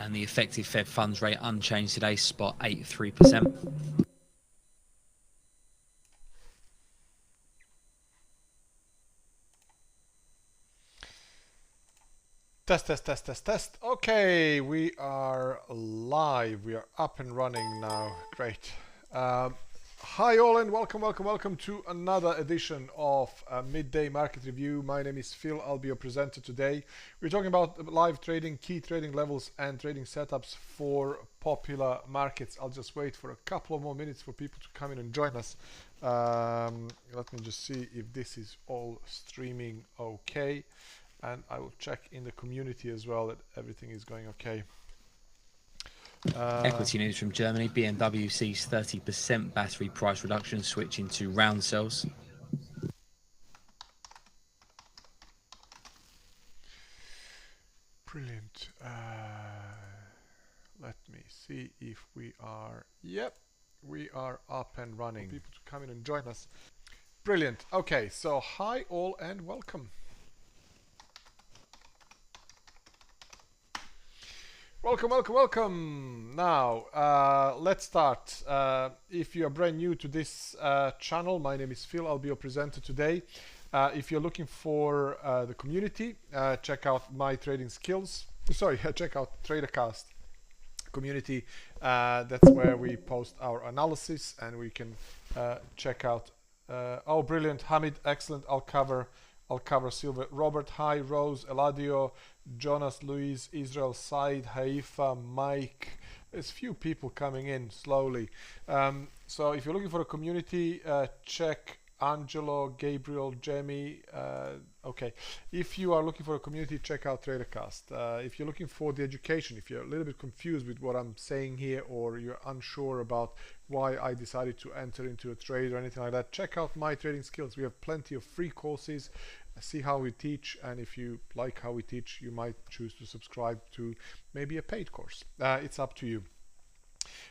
and the effective Fed funds rate unchanged today, spot 8.3%. Test. Okay, we are live. We are up and running now. Great. Hi all and welcome to another edition of Midday Market Review. My name is Phil. I'll be your presenter today. We're talking about live trading, key trading levels and trading setups for popular markets. I'll just wait for a couple of more minutes for people to come in and join us. Let me just see if this is all streaming okay. And I will check in the community as well that everything is going okay. Equity news from Germany. BMW sees 30% battery price reduction, switching to round cells. Brilliant. Let me see if we are... Yep, we are up and running. For people to come in and join us. Brilliant. Okay, so hi all and welcome. Welcome. Now, let's start. If you are brand new to this channel, my name is Phil. I'll be your presenter today. If you're looking for the community, check out My Trading Skills. Sorry, check out TraderCast community. That's where we post our analysis, and we can check out. Oh, brilliant, Hamid, excellent. I'll cover silver. Robert, hi. Rose, Eladio, Jonas, Luis, Israel, Said, Haifa, Mike. There's few people coming in slowly. So if you're looking for a community, check Angelo, Gabriel, Jamie. Okay. If you are looking for a community, check out TraderCast. If you're looking for the education, if you're a little bit confused with what I'm saying here, or you're unsure about why I decided to enter into a trade or anything like that, check out My Trading Skills. We have plenty of free courses. See how we teach, and if you like how we teach, you might choose to subscribe to maybe a paid course. It's up to you.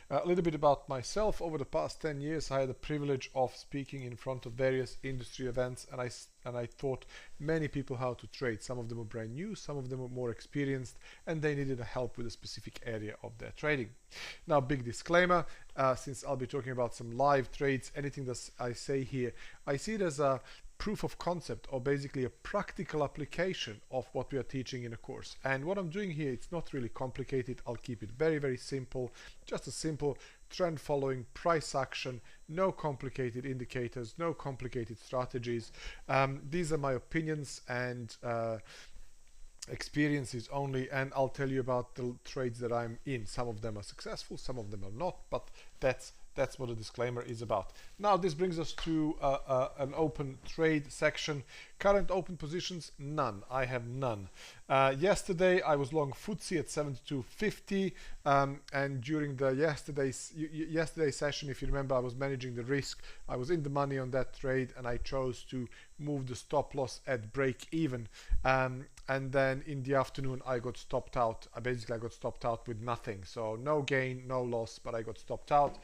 A little bit about myself. Over the past 10 years, I had the privilege of speaking in front of various industry events, and I taught many people how to trade. Some of them were brand new, some of them were more experienced, and they needed help with a specific area of their trading. Now, big disclaimer, since I'll be talking about some live trades, anything that I say here, I see it as a proof of concept, or basically a practical application of what we are teaching in a course. And what I'm doing here, it's not really complicated. I'll keep it very simple, just a simple trend following, price action, no complicated indicators, no complicated strategies. These are my opinions and experiences only, and I'll tell you about the trades that I'm in. Some of them are successful, some of them are not, but that's what the disclaimer is about. Now this brings us to an open trade section. Current open positions, none. I have none. Yesterday I was long FTSE at 72.50, and during the yesterday's session, if you remember, I was managing the risk. I was in the money on that trade, and I chose to move the stop loss at break even. And then in the afternoon I got stopped out. Basically I got stopped out with nothing, so no gain, no loss, but I got stopped out.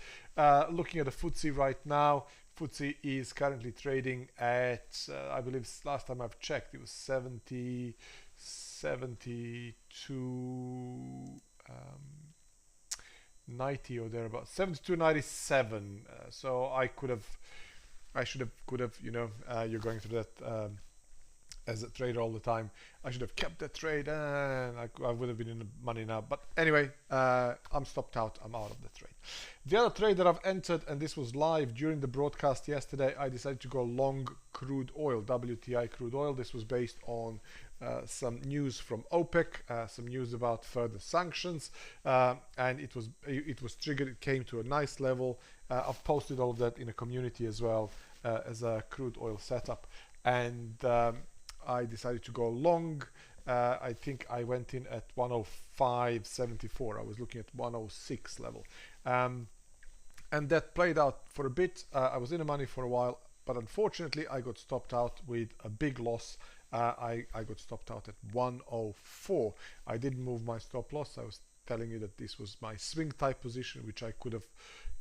Looking at the FTSE right now, FTSE is currently trading at I believe last time I've checked it was 72 90 or thereabouts, 72.97. So I should have, you know, you're going through that as a trader all the time. I should have kept that trade, and I would have been in the money now. But anyway, I'm stopped out. I'm out of the trade. The other trade that I've entered, and this was live during the broadcast yesterday, I decided to go long crude oil, WTI crude oil. This was based on some news from OPEC, some news about further sanctions, and it was triggered. It came to a nice level. I've posted all of that in a community as well as a crude oil setup, and I decided to go long. I think I went in at 105.74. I was looking at 106 level, and that played out for a bit. I was in the money for a while, but unfortunately I got stopped out with a big loss. I got stopped out at 104. I didn't move my stop loss. I was telling you that this was my swing type position, which I could have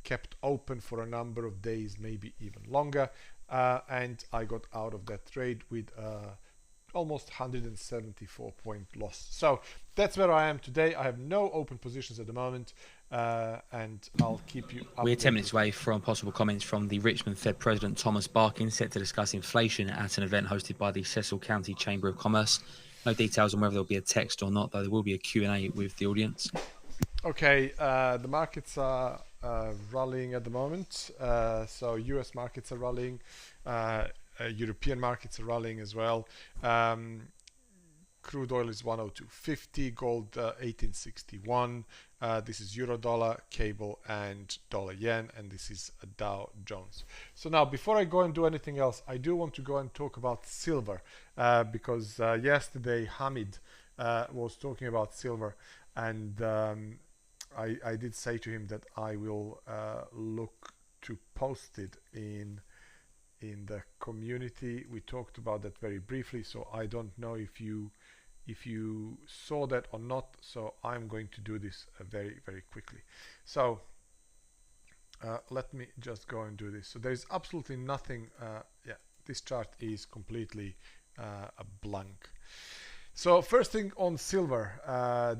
kept open for a number of days, maybe even longer, and I got out of that trade with almost 174 point loss. So that's where I am today. I have no open positions at the moment, and I'll keep you updated. We're 10 minutes away from possible comments from the Richmond Fed President Thomas Barkin, set to discuss inflation at an event hosted by the Cecil County Chamber of Commerce. No details on whether there'll be a text or not, though there will be a Q&A with the audience. Okay, the markets are rallying at the moment. So US markets are rallying, European markets are rallying as well. Crude oil is 102.50, gold 1861. This is euro dollar, cable, and dollar yen, and this is Dow Jones. So now, before I go and do anything else, I do want to go and talk about silver, because yesterday Hamid was talking about silver, and I did say to him that I will look to post it in the community. We talked about that very briefly, so I don't know if you saw that or not, so I'm going to do this very quickly. So let me just go and do this. So there is absolutely nothing, yeah, this chart is completely a blank. So first thing on silver,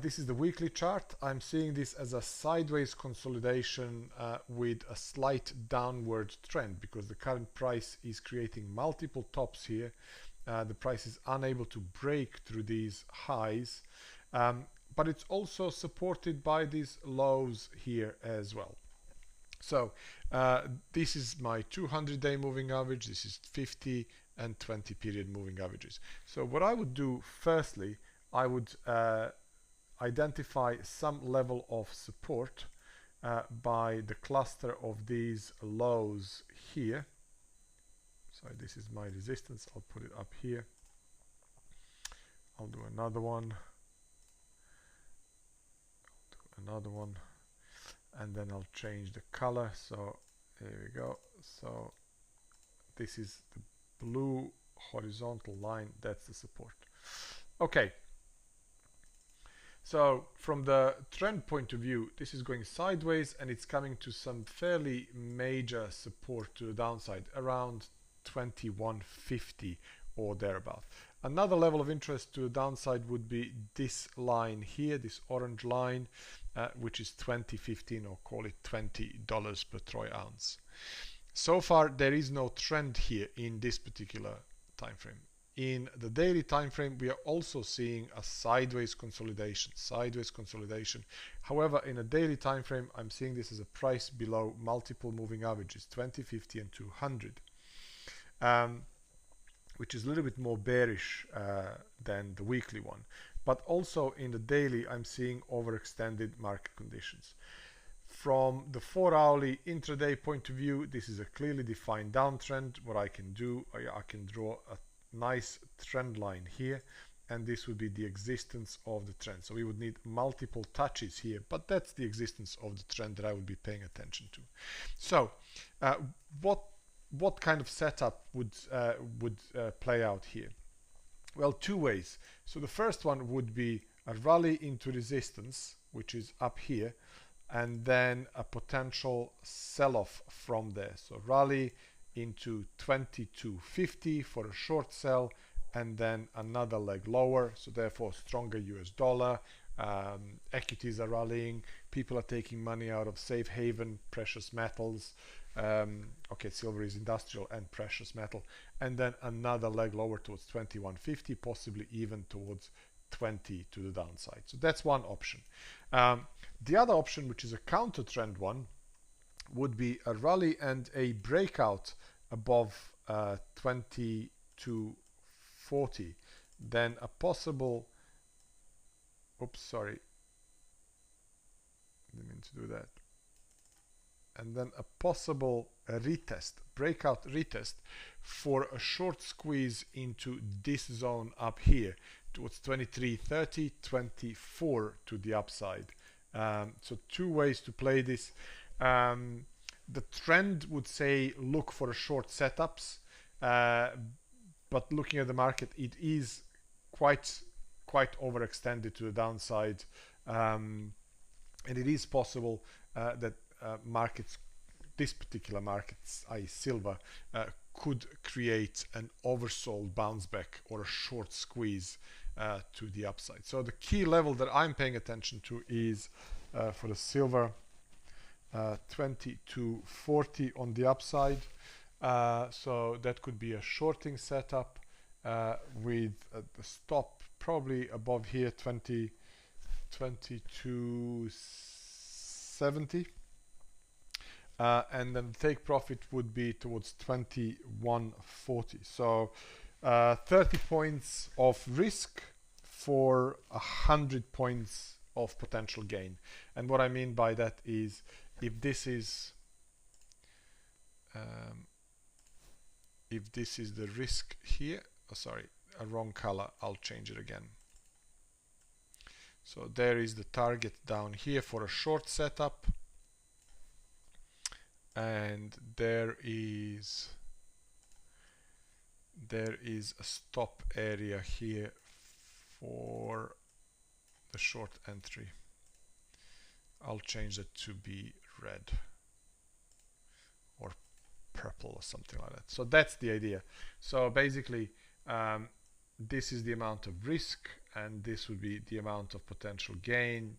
this is the weekly chart. I'm seeing this as a sideways consolidation with a slight downward trend, because the current price is creating multiple tops here. The price is unable to break through these highs, but it's also supported by these lows here as well. So this is my 200-day moving average, this is 50 and 20 period moving averages. So what I would do, firstly, I would identify some level of support by the cluster of these lows here. So this is my resistance, I'll put it up here. I'll do another one, and then I'll change the color. So here we go. So this is the blue horizontal line, that's the support. Okay, so from the trend point of view, this is going sideways and it's coming to some fairly major support to the downside, around 2150 or thereabout. Another level of interest to the downside would be this line here, this orange line, which is 2015, or call it $20 per troy ounce. So far there is no trend here in this particular time frame. In the daily time frame we are also seeing a sideways consolidation. However, in a daily time frame I'm seeing this as a price below multiple moving averages, 20, 50 and 200, which is a little bit more bearish than the weekly one. But also in the daily I'm seeing overextended market conditions. From the 4-hourly intraday point of view, this is a clearly defined downtrend. What I can do, I can draw a nice trend line here, and this would be the existence of the trend. So we would need multiple touches here, but that's the existence of the trend that I would be paying attention to. So what kind of setup would play out here? Well, two ways. So the first one would be a rally into resistance, which is up here, and then a potential sell-off from there. So rally into 2250 for a short sell, and then another leg lower, so therefore stronger US dollar. Equities are rallying, people are taking money out of safe haven, precious metals. Okay, silver is industrial and precious metal, and then another leg lower towards 2150, possibly even towards 20 to the downside. So that's one option. The other option, which is a counter trend one, would be a rally and a breakout above 2240, then a possible, oops, sorry, didn't mean to do that, and then a possible retest, breakout retest for a short squeeze into this zone up here towards 2330, 24 to the upside. So two ways to play this. The trend would say look for a short setups, but looking at the market, it is quite overextended to the downside, and it is possible that markets, this particular markets, i.e. silver, could create an oversold bounce back or a short squeeze to the upside. So the key level that I'm paying attention to is for the silver 2240 on the upside. So that could be a shorting setup with the stop probably above here 2270. And then the take profit would be towards 2140. So 30 points of risk for 100 points of potential gain. And what I mean by that is, if this is the risk here, oh sorry, a wrong color, I'll change it again. So there is the target down here for a short setup, and there is a stop area here for the short entry. I'll change it to be red or purple or something like that. So that's the idea. So basically this is the amount of risk, and this would be the amount of potential gain.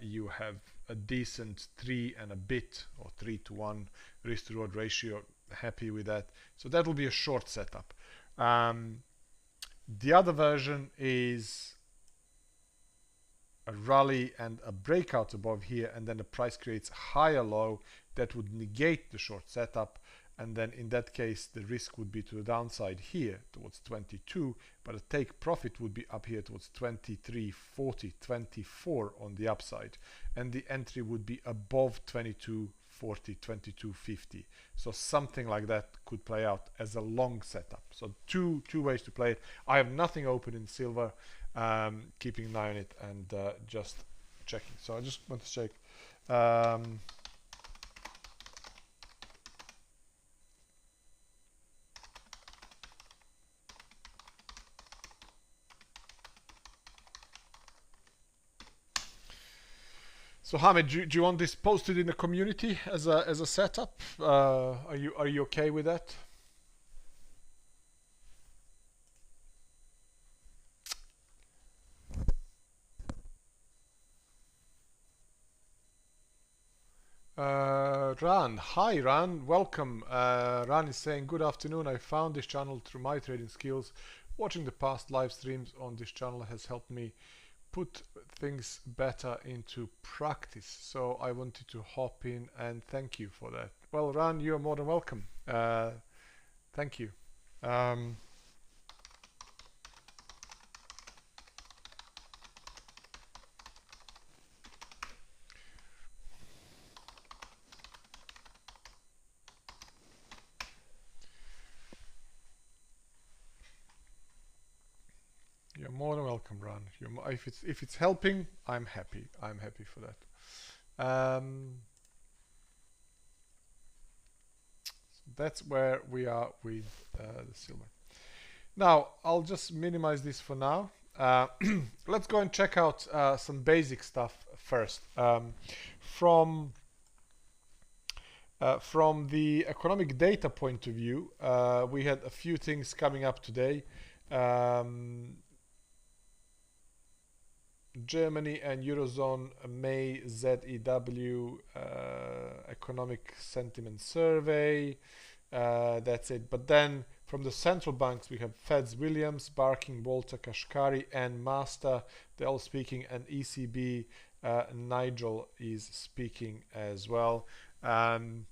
You have a decent 3 and a bit, or 3-to-1 risk to reward ratio. Happy with that. So that will be a short setup. The other version is a rally and a breakout above here, and then the price creates a higher low that would negate the short setup, and then in that case the risk would be to the downside here towards 22, but the take profit would be up here towards 2340, 24 on the upside, and the entry would be above 2240, 2250. So something like that could play out as a long setup. So two ways to play it. I have nothing open in silver, keeping an eye on it and just checking. So I just want to check. So Hamid, do you want this posted in the community as a setup? Are you okay with that? Ran, hi Ran, welcome. Ran is saying, good afternoon, I found this channel through my trading skills. Watching the past live streams on this channel has helped me put things better into practice, so I wanted to hop in and thank you for that. Well, Ran, you're more than welcome. Thank you. You're more than welcome, Ran. If it's helping, I'm happy. I'm happy for that. So that's where we are with the silver. Now I'll just minimize this for now. Let's go and check out some basic stuff first. From the economic data point of view, we had a few things coming up today. Germany and Eurozone May ZEW economic sentiment survey. That's it. But then from the central banks we have Feds Williams, Barking, Walter, Kashkari and Master. They're all speaking, and ECB Nigel is speaking as well. And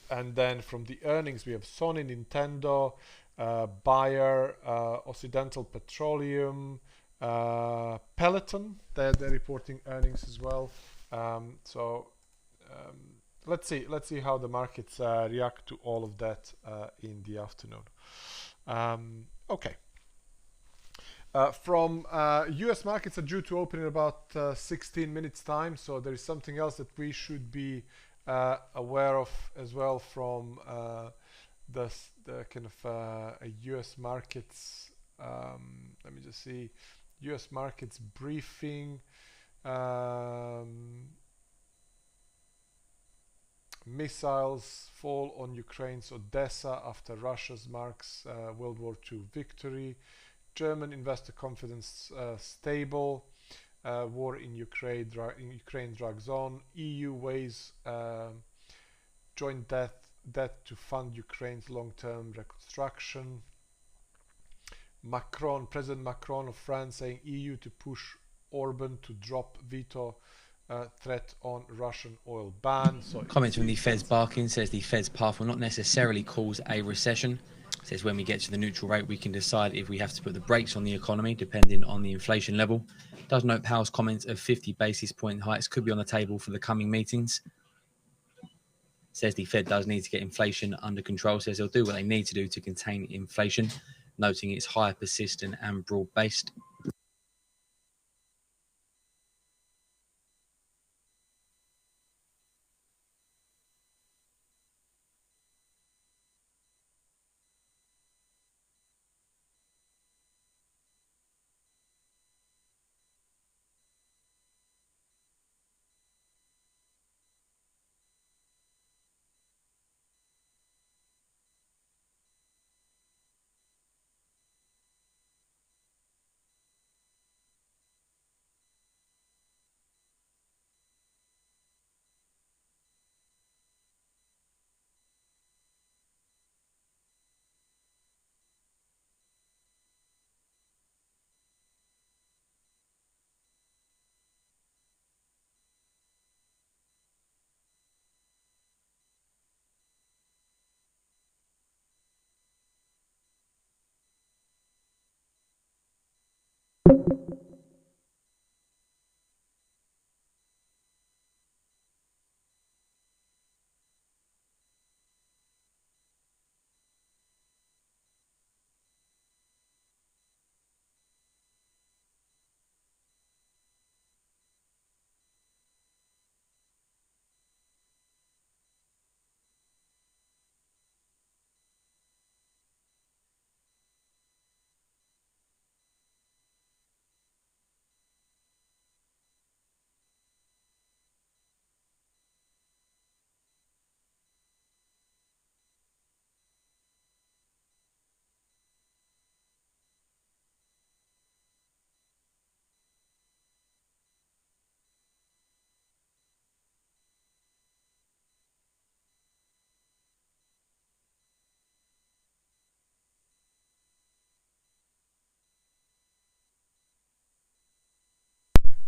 then from the earnings we have Sony, Nintendo, Bayer, Occidental Petroleum, Peloton. They're reporting earnings as well. Let's see how the markets react to all of that in the afternoon. Okay. From US markets are due to open in about 16 minutes time, so there is something else that we should be aware of as well from the kind of US markets. Let me just see. US markets briefing Missiles fall on Ukraine's Odessa after Russia's marks World War II victory. German investor confidence stable. War in Ukraine drags on. EU weighs joint debt to fund Ukraine's long-term reconstruction. President Macron of France saying EU to push Orban to drop veto threat on Russian oil ban. So Comments from the Fed's Barkin says the Fed's path will not necessarily cause a recession. Says when we get to the neutral rate, we can decide if we have to put the brakes on the economy, depending on the inflation level. Does note Powell's comments of 50 basis point hikes could be on the table for the coming meetings. Says the Fed does need to get inflation under control. Says they'll do what they need to do to contain inflation, noting it's high, persistent, and broad-based.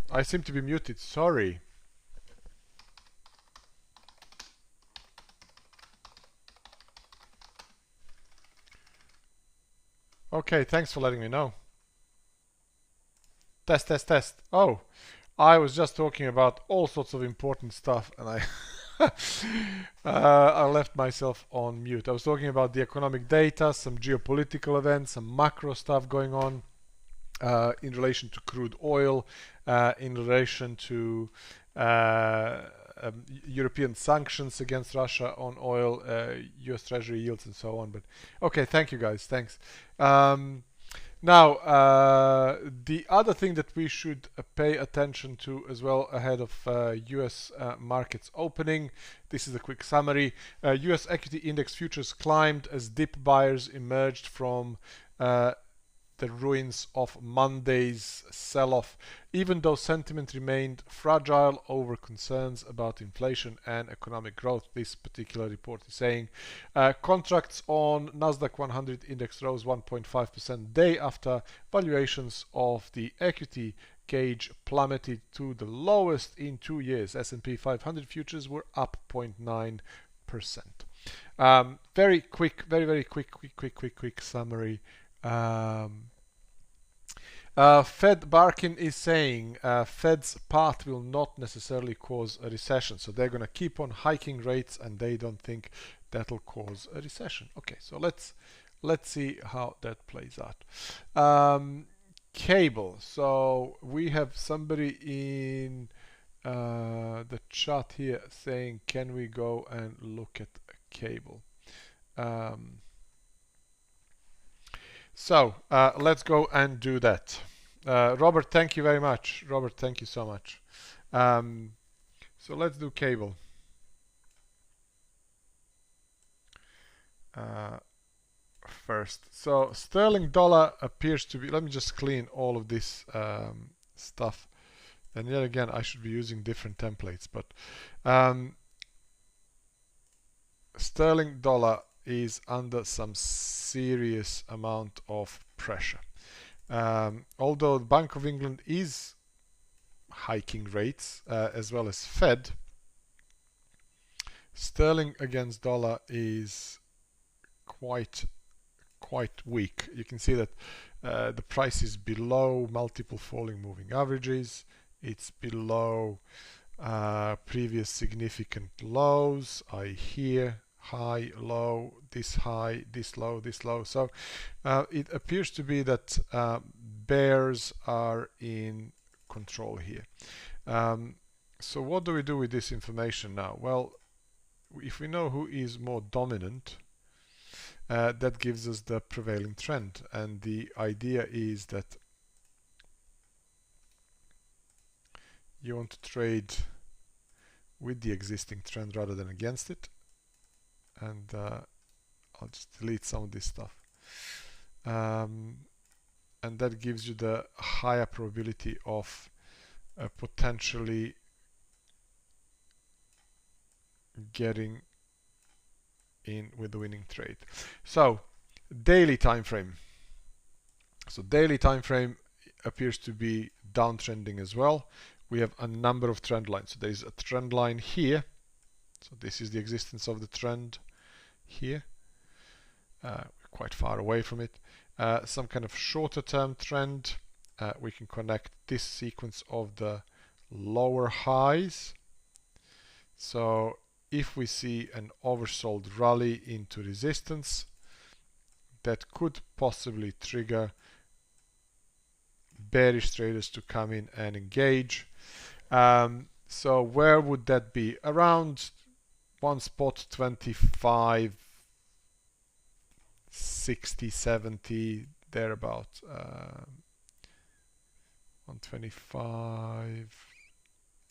I seem to be muted, sorry. Okay, thanks for letting me know. Test, test, test. Oh, I was just talking about all sorts of important stuff and I left myself on mute. I was talking about the economic data, some geopolitical events, some macro stuff going on in relation to crude oil, in relation to European sanctions against Russia on oil, US Treasury yields and so on. But okay, thank you guys, thanks. Now, the other thing that we should pay attention to as well ahead of US markets opening, this is a quick summary. US equity index futures climbed as dip buyers emerged from the ruins of Monday's sell-off, even though sentiment remained fragile over concerns about inflation and economic growth. This particular report is saying contracts on Nasdaq 100 index rose 1.5% day after valuations of the equity gauge plummeted to the lowest in 2 years. S&P 500 futures were up 0.9%. Very quick, very quick summary. Fed Barkin is saying Fed's path will not necessarily cause a recession, so they're going to keep on hiking rates and they don't think that'll cause a recession. Okay, so let's see how that plays out. Cable, so we have somebody in the chat here saying can we go and look at cable. So let's go and do that. Robert, thank you very much. Robert, thank you so much. So let's do cable. first. So sterling dollar appears to be, let me just clean all of this stuff. And yet again, I should be using different templates, but sterling dollar is under some serious amount of pressure. Although the Bank of England is hiking rates as well as Fed, sterling against dollar is quite weak. You can see that the price is below multiple falling moving averages. It's below previous significant lows. Here, high, low, this high, this low, this low. So it appears to be that bears are in control here. So what do we do with this information now? Well, if we know who is more dominant, that gives us the prevailing trend, and the idea is that you want to trade with the existing trend rather than against it. And I'll just delete some of this stuff, and that gives you the higher probability of potentially getting in with the winning trade. So daily time frame. So daily time frame appears to be downtrending as well. We have a number of trend lines. So there is a trend line here. So this is the existence of the trend here. Quite far away from it. Some kind of shorter term trend. We can connect this sequence of the lower highs. So if we see an oversold rally into resistance, that could possibly trigger bearish traders to come in and engage. So where would that be? Around one spot 25, 60, 70, thereabout. 125,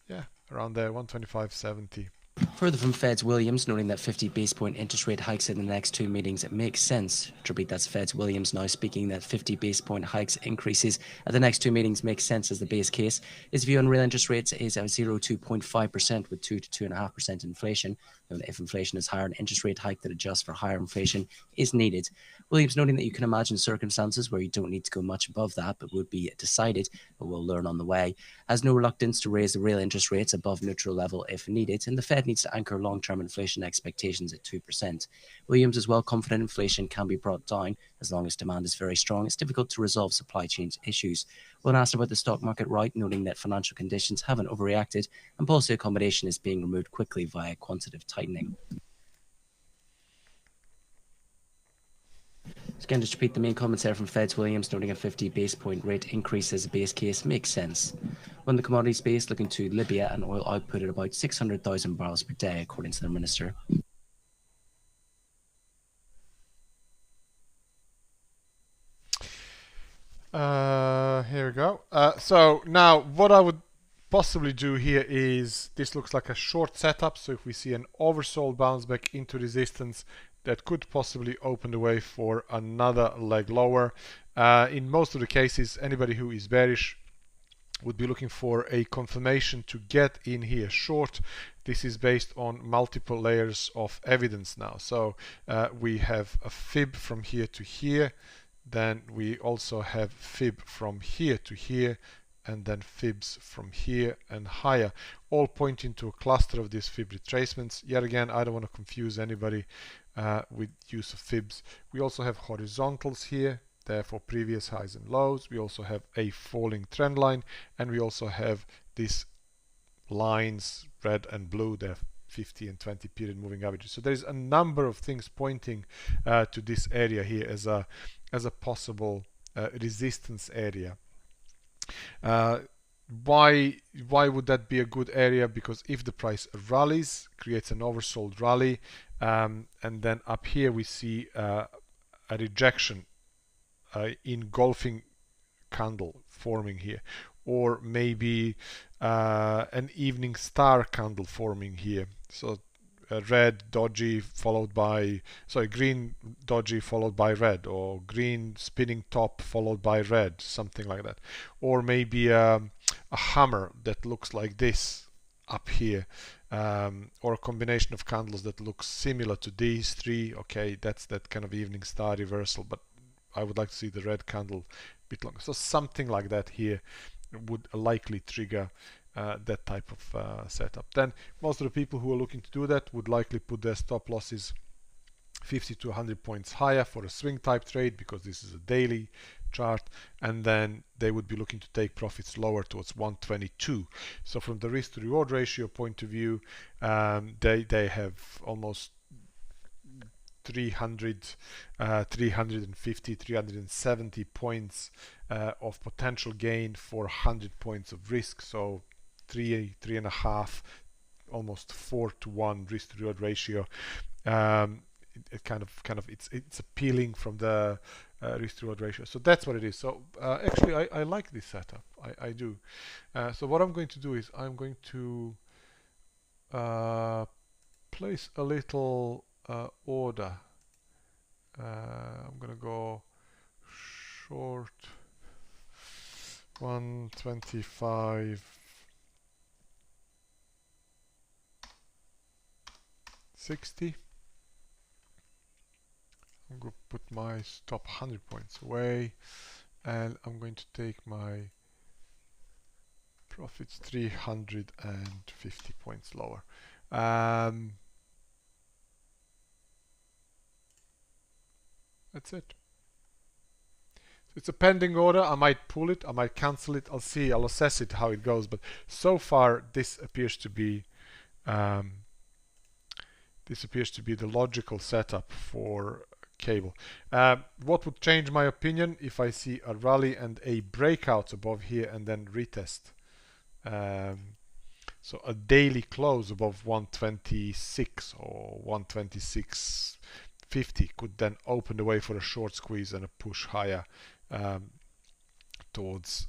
yeah, around there, 125.70. Further from Fed's Williams, noting that 50 base point interest rate hikes in the next two meetings, it makes sense. To repeat, that's Fed's Williams now speaking that 50 base point hikes increases at the next two meetings makes sense as the base case. His view on real interest rates is 0 to 2.5% with 2 to 2.5% inflation. And if inflation is higher, an interest rate hike that adjusts for higher inflation is needed. Williams noting that you can imagine circumstances where you don't need to go much above that, but would be decided, but we'll learn on the way. Has no reluctance to raise the real interest rates above neutral level if needed, and the Fed needs to anchor long-term inflation expectations at 2%. Williams is well confident inflation can be brought down as long as demand is very strong. It's difficult to resolve supply chain issues. When asked about the stock market, Wright noting that financial conditions haven't overreacted and policy accommodation is being removed quickly via quantitative tightening. Again, just repeat the main comments there from Fed's Williams, noting a 50 base point rate increase as a base case makes sense. When the commodity space, looking to Libya and oil output at about 600,000 barrels per day, according to their minister. Here we go. So now what I would possibly do here is, this looks like a short setup. So if we see an oversold bounce back into resistance, that could possibly open the way for another leg lower. In most of the cases, anybody who is bearish would be looking for a confirmation to get in here short. This is based on multiple layers of evidence now. So we have a fib from here to here, then we also have fib from here to here, and then fibs from here and higher, all pointing to a cluster of these fib retracements. Yet again, I don't want to confuse anybody with use of fibs. We also have horizontals here, therefore previous highs and lows. We also have a falling trend line, and we also have these lines, red and blue, they're 50 and 20 period moving averages. So there's a number of things pointing to this area here as a possible resistance area. Why would that be a good area? Because if the price rallies, creates an oversold rally, and then up here we see a rejection, engulfing candle forming here, or maybe an evening star candle forming here. So red doji followed by, sorry, green doji followed by red, or green spinning top followed by red, something like that. Or maybe a hammer that looks like this up here, or a combination of candles that looks similar to these three. Okay, that's that kind of evening star reversal, but I would like to see the red candle a bit longer. So something like that here would likely trigger that type of setup. Then most of the people who are looking to do that would likely put their stop losses 50 to 100 points higher for a swing type trade, because this is a daily chart, and then they would be looking to take profits lower towards 122. So from the risk to reward ratio point of view, they have almost 350, 370 points of potential gain for 100 points of risk. So 3.5, almost 4 to 1 risk to reward ratio. It kind of it's appealing from the risk to reward ratio. So that's what it is. So actually I like this setup. I do. So what I'm going to do is I'm going to place a little order. I'm gonna go short 125 60. I'm going to put my stop 100 points away, and I'm going to take my profits 350 points lower. That's it. So it's a pending order. I might pull it, I might cancel it. I'll see, I'll assess it how it goes. But so far, this appears to be the logical setup for cable. What would change my opinion if I see a rally and a breakout above here and then retest? So a daily close above 126 or 126.50 could then open the way for a short squeeze and a push higher towards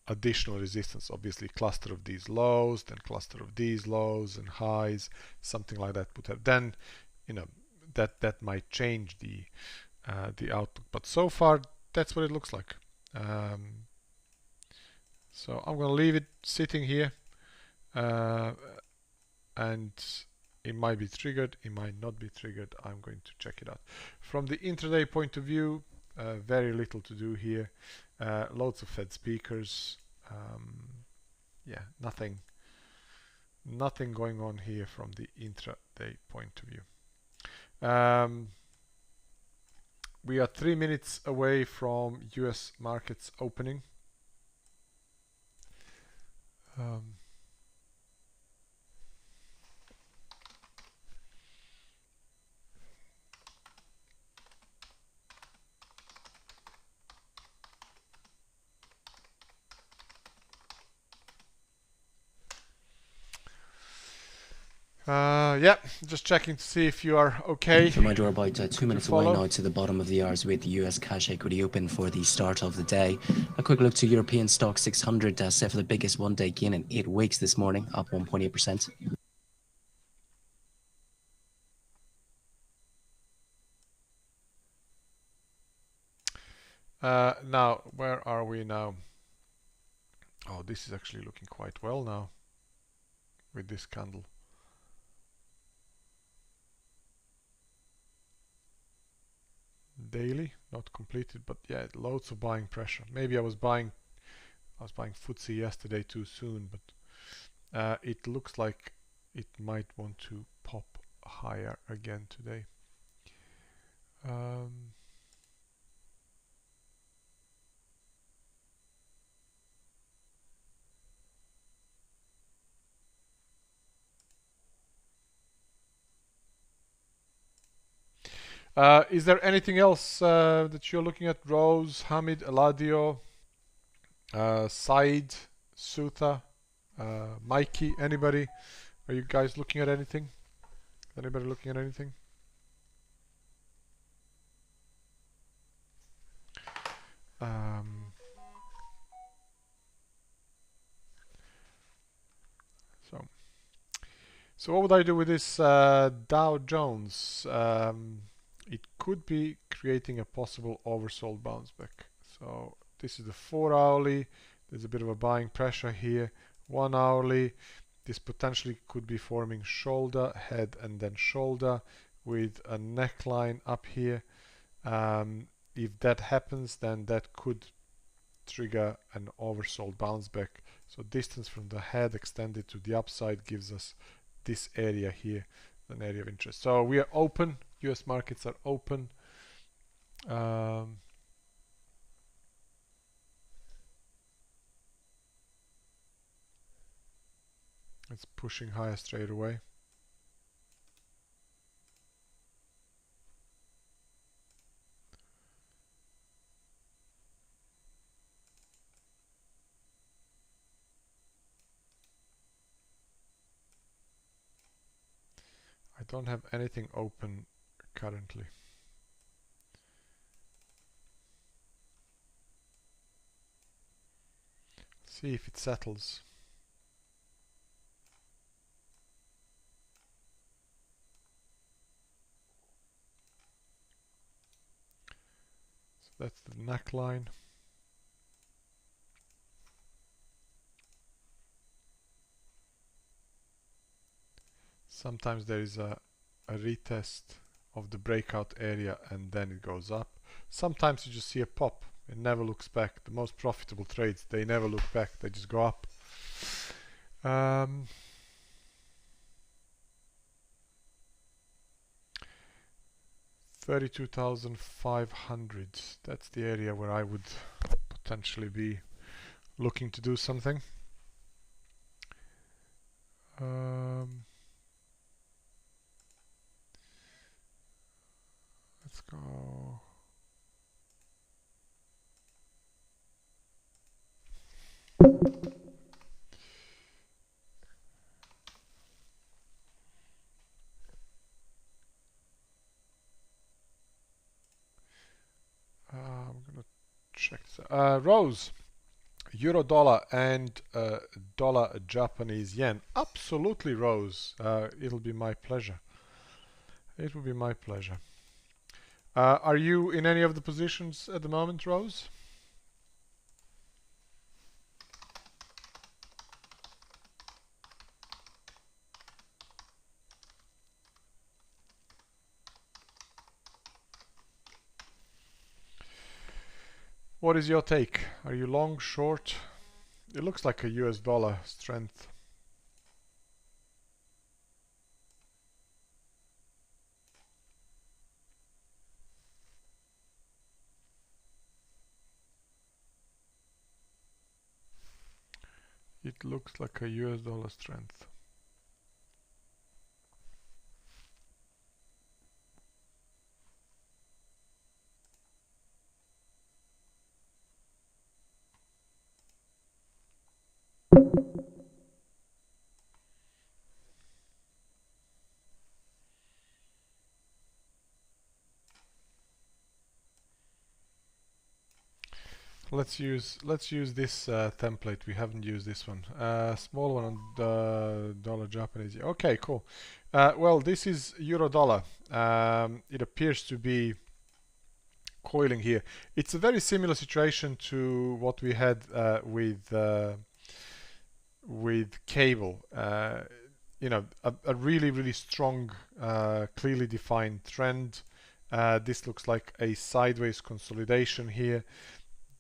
additional resistance. Obviously, cluster of these lows, then cluster of these lows and highs, something like that would have. Then, you know, that might change the outlook. But so far, that's what it looks like. So I'm going to leave it sitting here, and it might be triggered, it might not be triggered. I'm going to check it out. From the intraday point of view, very little to do here. Loads of Fed speakers. Yeah, nothing going on here from the intraday point of view. We are 3 minutes away from US markets opening. Yeah, just checking to see if you are okay. Reminder, we're about 2 minutes away now to the bottom of the hours with the US cash equity open for the start of the day. A quick look to European stock 600 set for the biggest one-day gain in 8 weeks this morning, up 1.8%. Now, where are we now? Oh, this is actually looking quite well now with this candle. Daily, not completed, but yeah, loads of buying pressure. Maybe I was buying FTSE yesterday too soon, but it looks like it might want to pop higher again today. Is there anything else that you're looking at? Rose, Hamid, Eladio, Said, Sutha, Mikey, anybody? Are you guys looking at anything? Anybody looking at anything? So So what would I do with this Dow Jones? It could be creating a possible oversold bounce back. So this is the 4 hourly. There's a bit of a buying pressure here. 1 hourly. This potentially could be forming shoulder, head, and then shoulder with a neckline up here. If that happens, then that could trigger an oversold bounce back. So distance from the head extended to the upside gives us this area here, an area of interest. So we are open. US markets are open. It's pushing higher straight away. I don't have anything open currently. See if it settles. So that's the neckline. Sometimes there is a retest of the breakout area and then it goes up. Sometimes you just see a pop. It never looks back. The most profitable trades, they never look back. They just go up. 32,500. That's the area where I would potentially be looking to do something. Let's go. I'm gonna check this out. Rose, euro dollar and dollar Japanese yen. Absolutely, Rose. It'll be my pleasure. It will be my pleasure. Are you in any of the positions at the moment, Rose? What is your take? Are you long, short? It looks like a US dollar strength. It looks like a US dollar strength. Let's use this template. We haven't used this one. Small one on the dollar Japanese. Okay, cool. Well, this is euro dollar. It appears to be coiling here. It's a very similar situation to what we had with cable. You know, a really strong, clearly defined trend. This looks like a sideways consolidation here.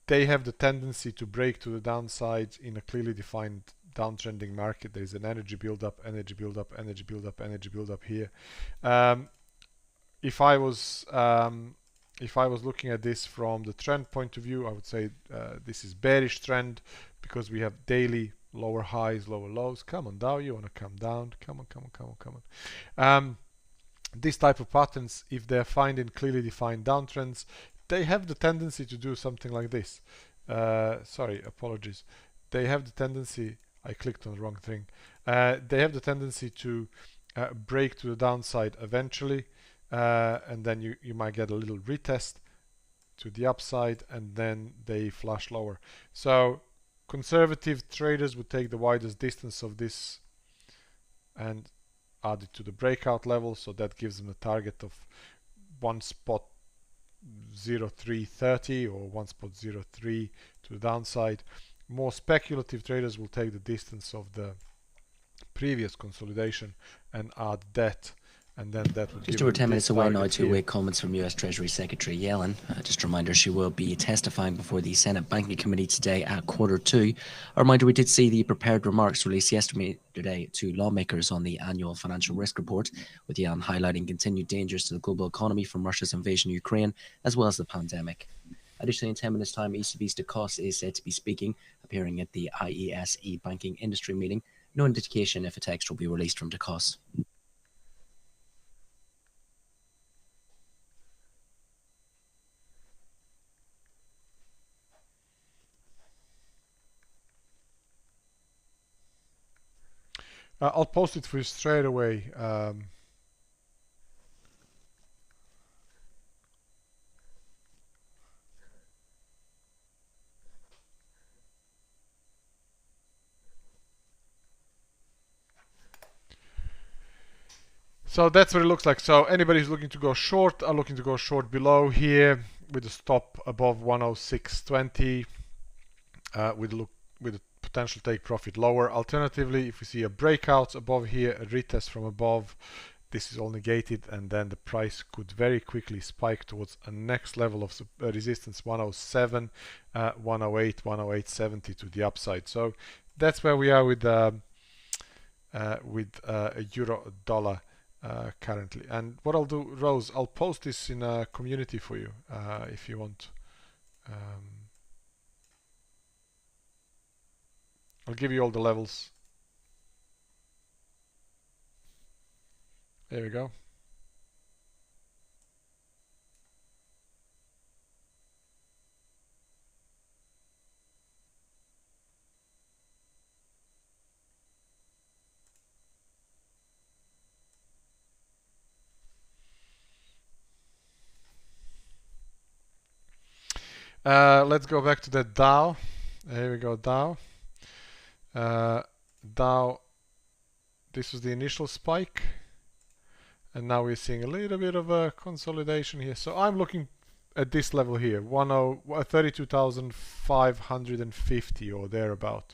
They have the tendency to break to the downside in a clearly defined downtrending market. There is an energy buildup, energy buildup, energy buildup, energy buildup here. If I was looking at this from the trend point of view, I would say this is bearish trend because we have daily lower highs, lower lows. Come on, Dow, you want to come down? Come on. This type of patterns, if they're finding clearly defined downtrends, they have the tendency to do something like this. Sorry, apologies. They have the tendency, I clicked on the wrong thing. They have the tendency to break to the downside eventually, and then you might get a little retest to the upside, and then they flash lower. So conservative traders would take the widest distance of this and added to the breakout level, so that gives them a target of 1.0330 or 1.03 to the downside. More speculative traders will take the distance of the previous consolidation and add that, and then that would Just give over them 10 minutes this away now target to here. await comments from US Treasury Secretary Yellen. Just a reminder, she will be testifying before the Senate Banking Committee today at 1:45. A reminder, we did see the prepared remarks released yesterday to lawmakers on the annual financial risk report, with Yellen highlighting continued dangers to the global economy from Russia's invasion of Ukraine, as well as the pandemic. Additionally, in 10 minutes' time, ECB's DeCoste is said to be speaking, appearing at the IESE banking industry meeting. No indication if a text will be released from DeCoste. I'll post it for you straight away. So that's what it looks like. So anybody who's looking to go short are looking to go short below here with a stop above 106.20 with a potential take profit lower. Alternatively, if we see a breakout above here, a retest from above, this is all negated, and then the price could very quickly spike towards a next level of resistance, 107, 108, 108.70 to the upside. So that's where we are with a euro dollar currently. And what I'll do, Rose, I'll post this in a community for you if you want. I'll give you all the levels. There we go. Let's go back to the Dow. Here we go, Dow. Dow, this was the initial spike, and now we're seeing a little bit of a consolidation here. So I'm looking at this level here, 32,550 or thereabout.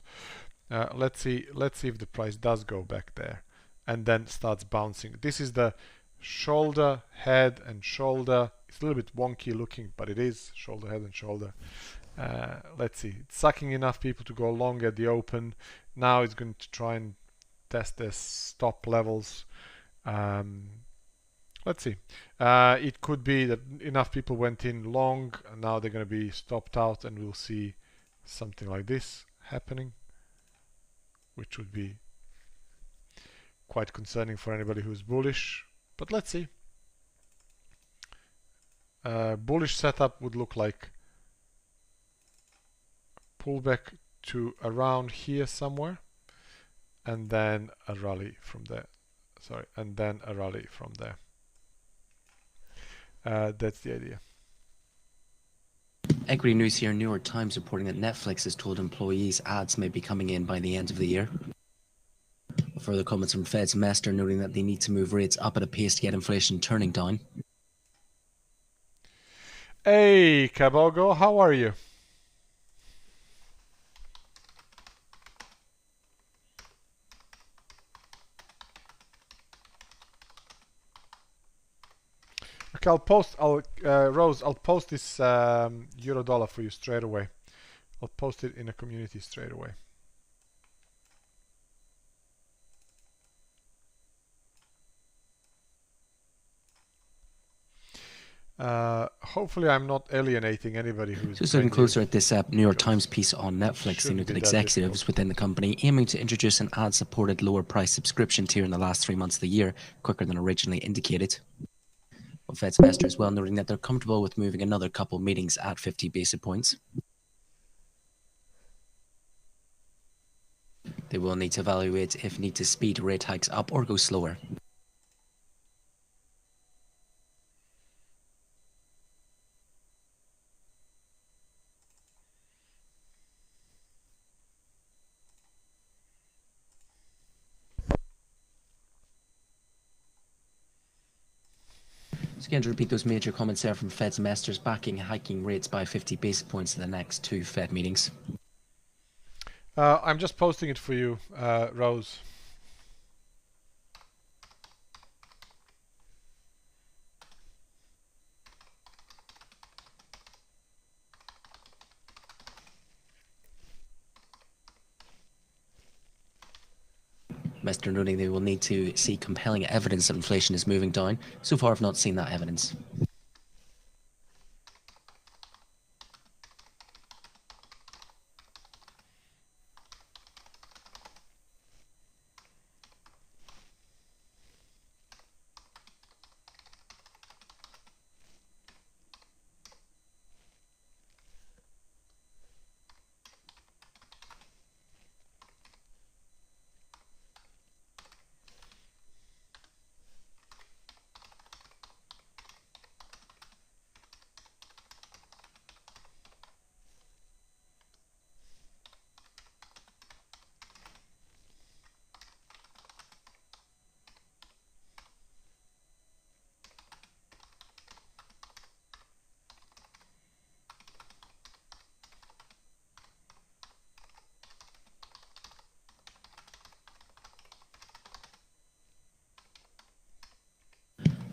Let's see if the price does go back there and then starts bouncing. This is the shoulder, head, and shoulder. It's a little bit wonky looking, but it is shoulder, head, and shoulder. Let's see, it's sucking enough people to go long at the open. Now it's going to try and test their stop levels. Let's see. It could be that enough people went in long, and now they're going to be stopped out, and we'll see something like this happening, which would be quite concerning for anybody who's bullish. But let's see. Bullish setup would look like pullback to around here somewhere, and then a rally from there. Sorry, and then a rally from there. That's the idea. Equity news here. New York Times reporting that Netflix has told employees ads may be coming in by the end of the year. Further comments from Fed's Master noting that they need to move rates up at a pace to get inflation turning down. Hey, Kabogo, how are you? Okay, Rose, I'll post this euro dollar for you straight away. I'll post it in a community straight away. Hopefully I'm not alienating anybody who's Just looking closer at this New York Times piece on Netflix, they noted executives within the company aiming to introduce an ad-supported lower price subscription tier in the last 3 months of the year, quicker than originally indicated. Well, Fed's Master as well noting that they're comfortable with moving another couple meetings at 50 basis points. They will need to evaluate if need to speed rate hikes up or go slower. So again, to repeat those major comments there from Fed's investors backing hiking rates by 50 basis points in the next 2 Fed meetings. I'm just posting it for you, Rose. Investor noting they will need to see compelling evidence that inflation is moving down. So far, I've not seen that evidence.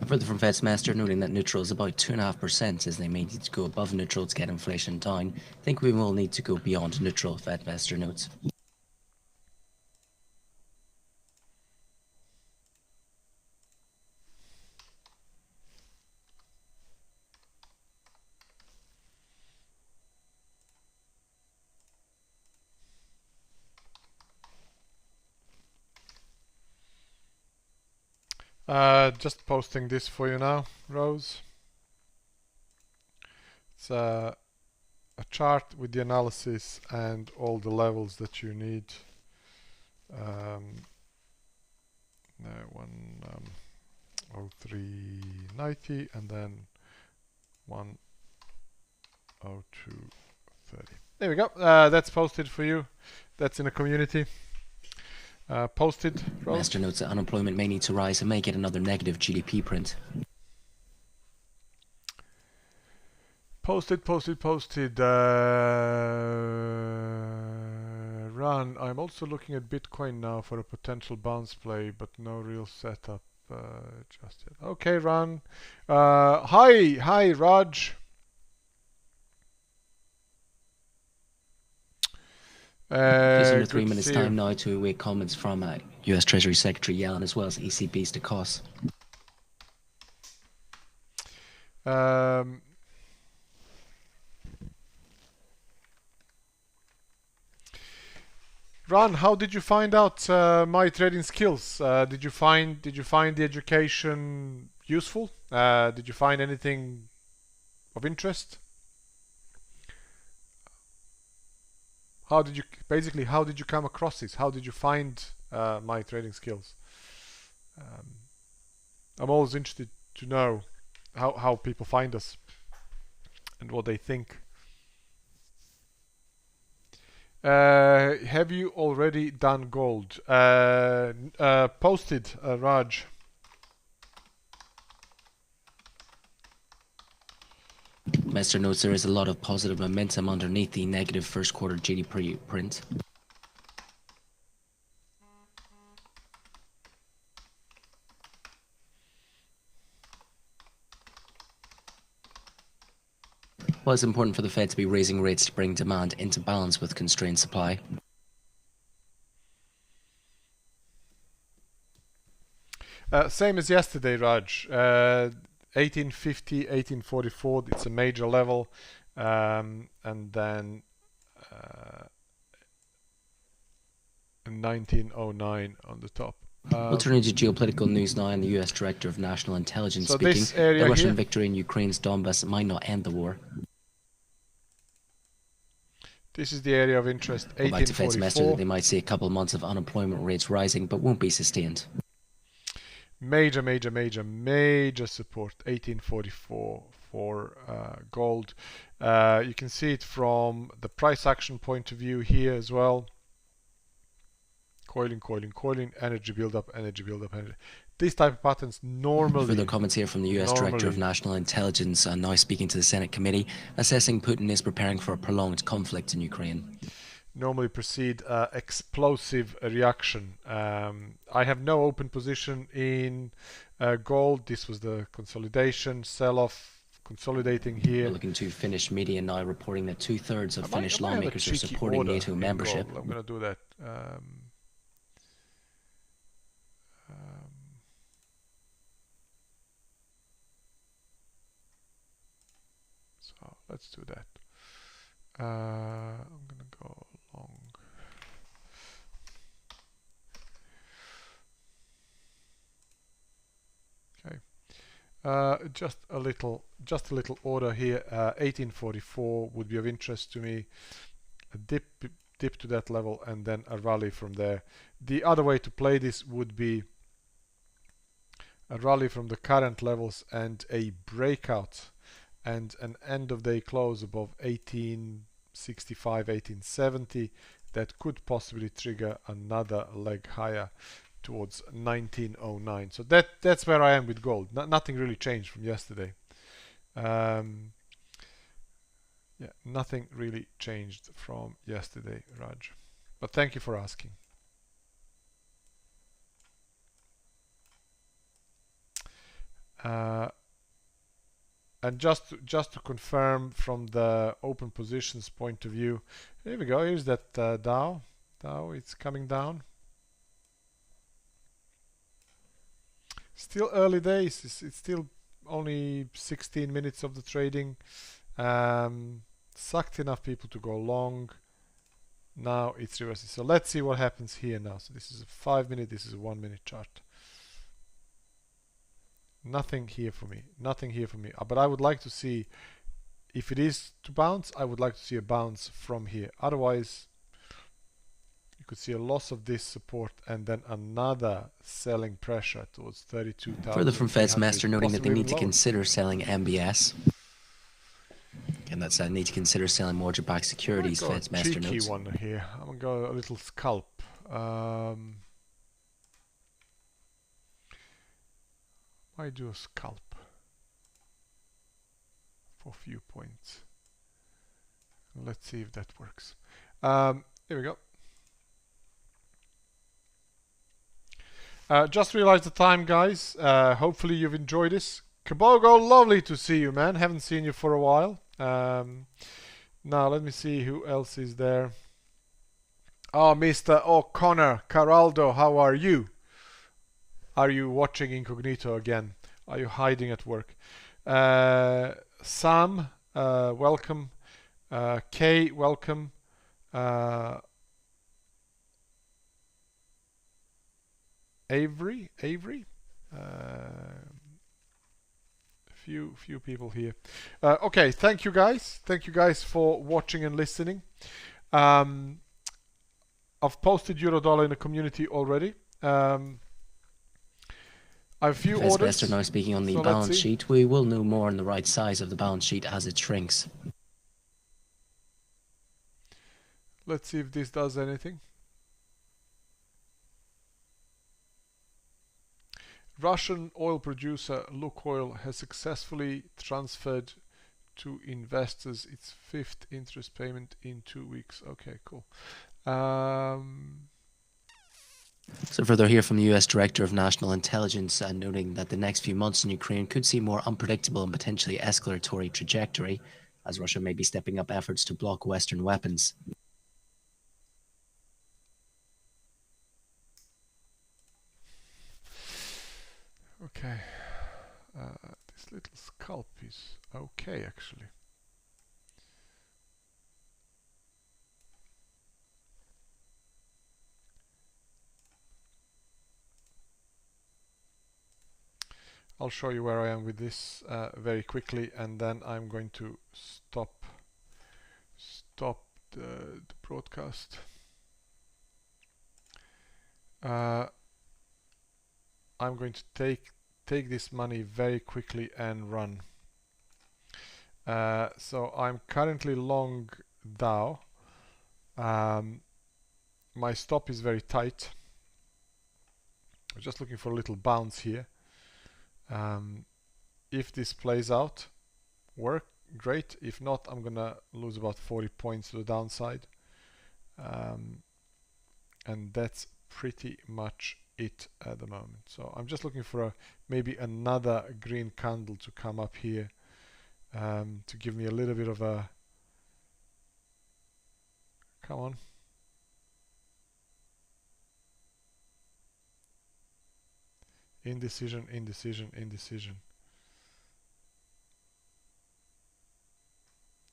Further from Fed's master, noting that neutral is about 2.5%, as they may need to go above neutral to get inflation down. I think we will need to go beyond neutral, Fed master notes. Just posting this for you now, Rose. It's a chart with the analysis and all the levels that you need. No, 103.90 and then 102.30. There we go. That's posted for you. That's in the community. Posted. Rose. Master notes that unemployment may need to rise and may get another negative GDP print. Posted. Run. I'm also looking at Bitcoin now for a potential bounce play, but no real setup just yet. Okay, Run. Hi, Raj. Just under 3 minutes time now to await comments from US Treasury Secretary Yellen as well as ECB's DeCoste. Ron, how did you find out my trading skills? Did you find the education useful? Did you find anything of interest? How did you come across this? How did you find my trading skills? I'm always interested to know how people find us and what they think. Have you already done gold? Posted, Raj. Mester notes there is a lot of positive momentum underneath the negative first quarter GDP print. Well, it's important for the Fed to be raising rates to bring demand into balance with constrained supply. Same as yesterday, Raj. 1850, 1844, it's a major level, and then 1909 on the top. We'll turn into geopolitical news now, and the US Director of National Intelligence so speaking. This area the Russian here, victory in Ukraine's Donbass might not end the war. This is the area of interest, 1844. Back to Fed's message that they might see a couple of months of unemployment rates rising, but won't be sustained. Major support, 1844 for gold. You can see it from the price action point of view here as well. coiling, energy build up, energy. These type of patterns normally... Further comments here from the US Director of National Intelligence, now speaking to the Senate committee, assessing Putin is preparing for a prolonged conflict in Ukraine. Normally precede explosive reaction. I have no open position in gold. This was the consolidation, sell-off, consolidating here. We're looking to Finnish media now reporting that 2/3 of Finnish lawmakers are supporting NATO membership. I'm going to do that. So let's do that. I'm going to go long. Okay. Just a little order here. 1844 would be of interest to me. A dip to that level and then a rally from there. The other way to play this would be a rally from the current levels and a breakout and an end of day close above 1865, 1870. That could possibly trigger another leg higher towards 1909. So that's where I am with gold. Nothing really changed from yesterday. Yeah, nothing really changed from yesterday, Raj. But thank you for asking. And just to confirm from the open positions point of view, here we go. Here's that Dow. It's coming down. Still early days. It's still only 16 minutes of the trading. Sucked enough people to go long. Now it's reversing. So let's see what happens here now. So this is a 5-minute. This is a 1-minute chart. Nothing here for me. Nothing here for me. But I would like to see, if it is to bounce, I would like to see a bounce from here. Otherwise, you could see a loss of this support and then another selling pressure towards 32,000. Further from Fed's master noting that they need to consider selling MBS. And that's need to consider selling mortgage-backed securities. Fed's master notes. Cheeky one here. I'm gonna go a little scalp. I do a scalp for a few points. Let's see if that works. Here we go. Just realized the time, guys. Hopefully you've enjoyed this. Kabogo, lovely to see you, man. Haven't seen you for a while. Now let me see who else is there. Oh, Mr. O'Connor, Caraldo, how are you? Are you watching incognito again? Are you hiding at work? Sam, welcome. Kay, welcome. Avery. Few people here. Okay, thank you guys. Thank you guys for watching and listening. I've posted Eurodollar in the community already. I have a few orders. Investor now speaking on the balance sheet. We will know more on the right size of the balance sheet as it shrinks. Let's see if this does anything. Russian oil producer Lukoil has successfully transferred to investors its 5th interest payment in 2 weeks. Okay, cool. So further here from the US Director of National Intelligence, noting that the next few months in Ukraine could see more unpredictable and potentially escalatory trajectory, as Russia may be stepping up efforts to block Western weapons. Okay, this little scalp is okay actually. I'll show you where I am with this very quickly, and then I'm going to stop the broadcast. I'm going to take this money very quickly and run. So I'm currently long Dow. My stop is very tight. just looking for a little bounce here. If this plays out, great. If not, I'm gonna lose about 40 points to the downside. And that's pretty much it at the moment. So I'm just looking for maybe another green candle to come up here, to give me a little bit of a, come on, indecision.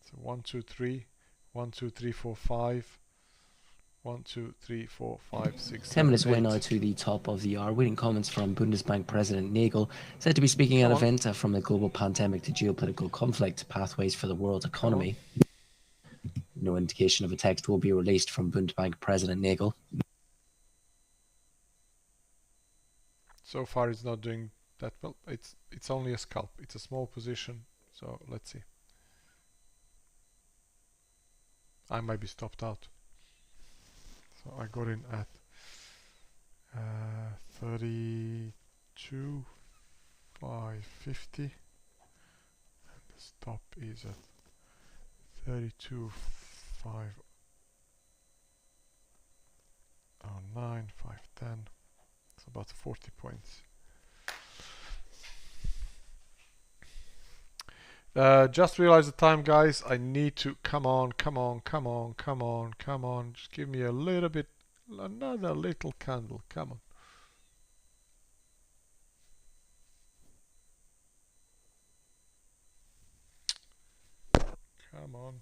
So 1 2 3 1 2 3 4 5 1 2 3 4 5 6 10 minutes away 8. now to the top of the hour. Waiting comments from Bundesbank President Nagel, said to be speaking at an event from the global pandemic to geopolitical conflict, pathways for the world economy. No indication of a text will be released from Bundesbank President Nagel. So far it's not doing that well. It's only a scalp. It's a small position. So let's see. I might be stopped out. So I got in at 32 550 and the stop is at 32 509 510. It's about 40 points. Just realized the time, guys. I need to come on. Just give me a little bit, another little candle. Come on. Come on.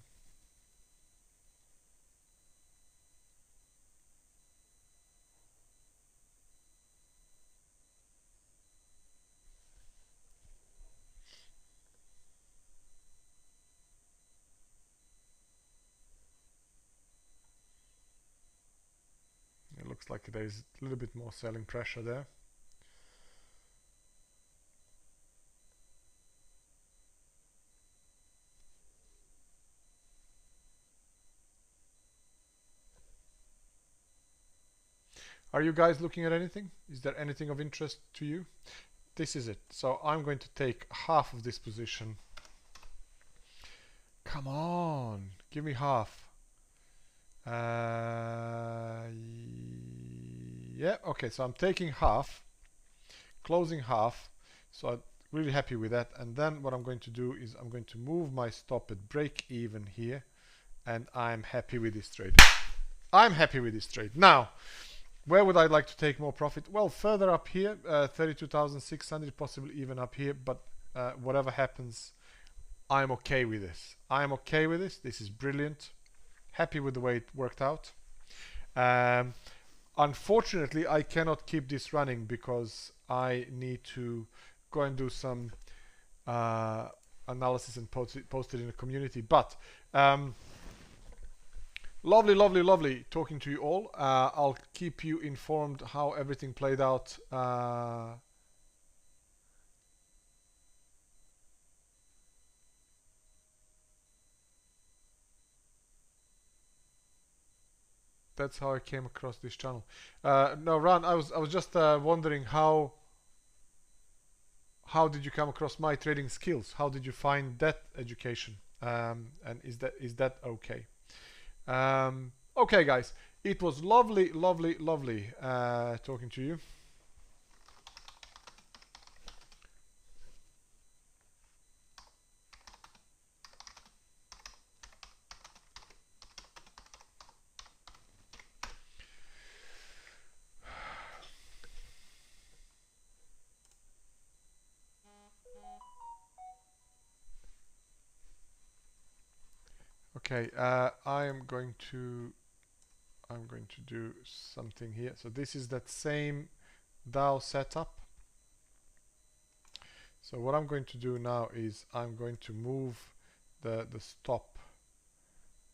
It looks like there is a little bit more selling pressure there. Are you guys looking at anything? Is there anything of interest to you? This is it. So I'm going to take half of this position. Come on, give me half. Yeah, okay, so I'm taking half, closing half, so I'm really happy with that. And then what I'm going to do is I'm going to move my stop at break even here, and I'm happy with this trade. I'm happy with this trade. Now, where would I like to take more profit? Well, further up here, 32,600, possibly even up here, but whatever happens, I'm okay with this. I'm okay with this. This is brilliant. Happy with the way it worked out. Unfortunately, I cannot keep this running because I need to go and do some analysis and post it in the community. But lovely talking to you all. I'll keep you informed how everything played out. That's how I came across this channel. No, Ran, I was just wondering how did you come across my trading skills? How did you find that education? And is that okay? Okay, guys, it was lovely talking to you. Okay, I'm going to do something here. So this is that same DAO setup. So what I'm going to do now is I'm going to move the stop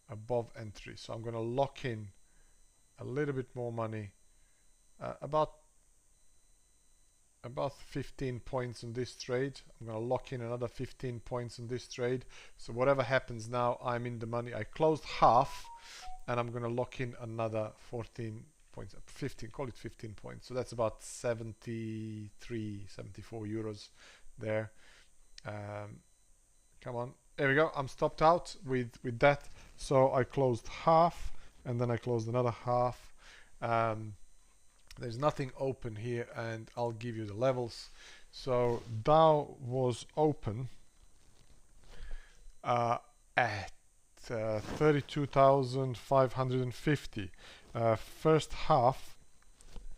above entry. So I'm going to lock in a little bit more money, about 15 points on this trade. I'm going to lock in another 15 points on this trade. So whatever happens now, I'm in the money. I closed half and I'm going to lock in another 14 points, 15, call it 15 points. So that's about 73, 74 euros there. Come on, there we go. I'm stopped out with that. So I closed half and then I closed another half. There's nothing open here, and I'll give you the levels. So Dow was open at 32,550. First half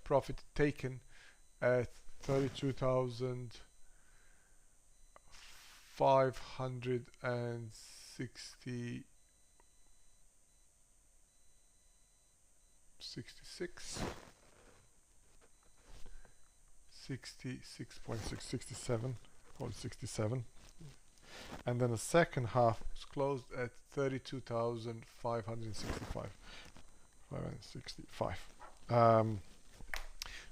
profit taken at 66, 67, call it 67. And then the second half was closed at 32,565. 565.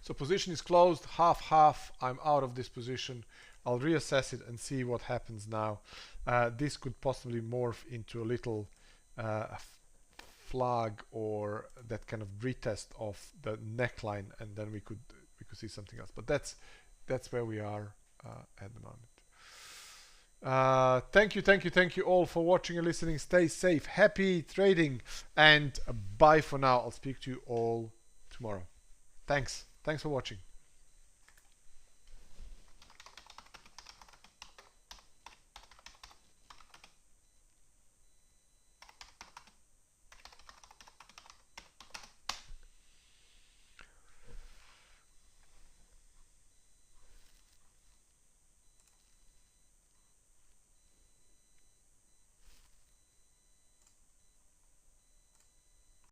So position is closed, half. I'm out of this position. I'll reassess it and see what happens now. This could possibly morph into a little flag or that kind of retest of the neckline, and then we could see something else. But that's where we are at the moment. Thank you all for watching and listening. Stay safe, happy trading, and bye for now. I'll speak to you all tomorrow. Thanks for watching.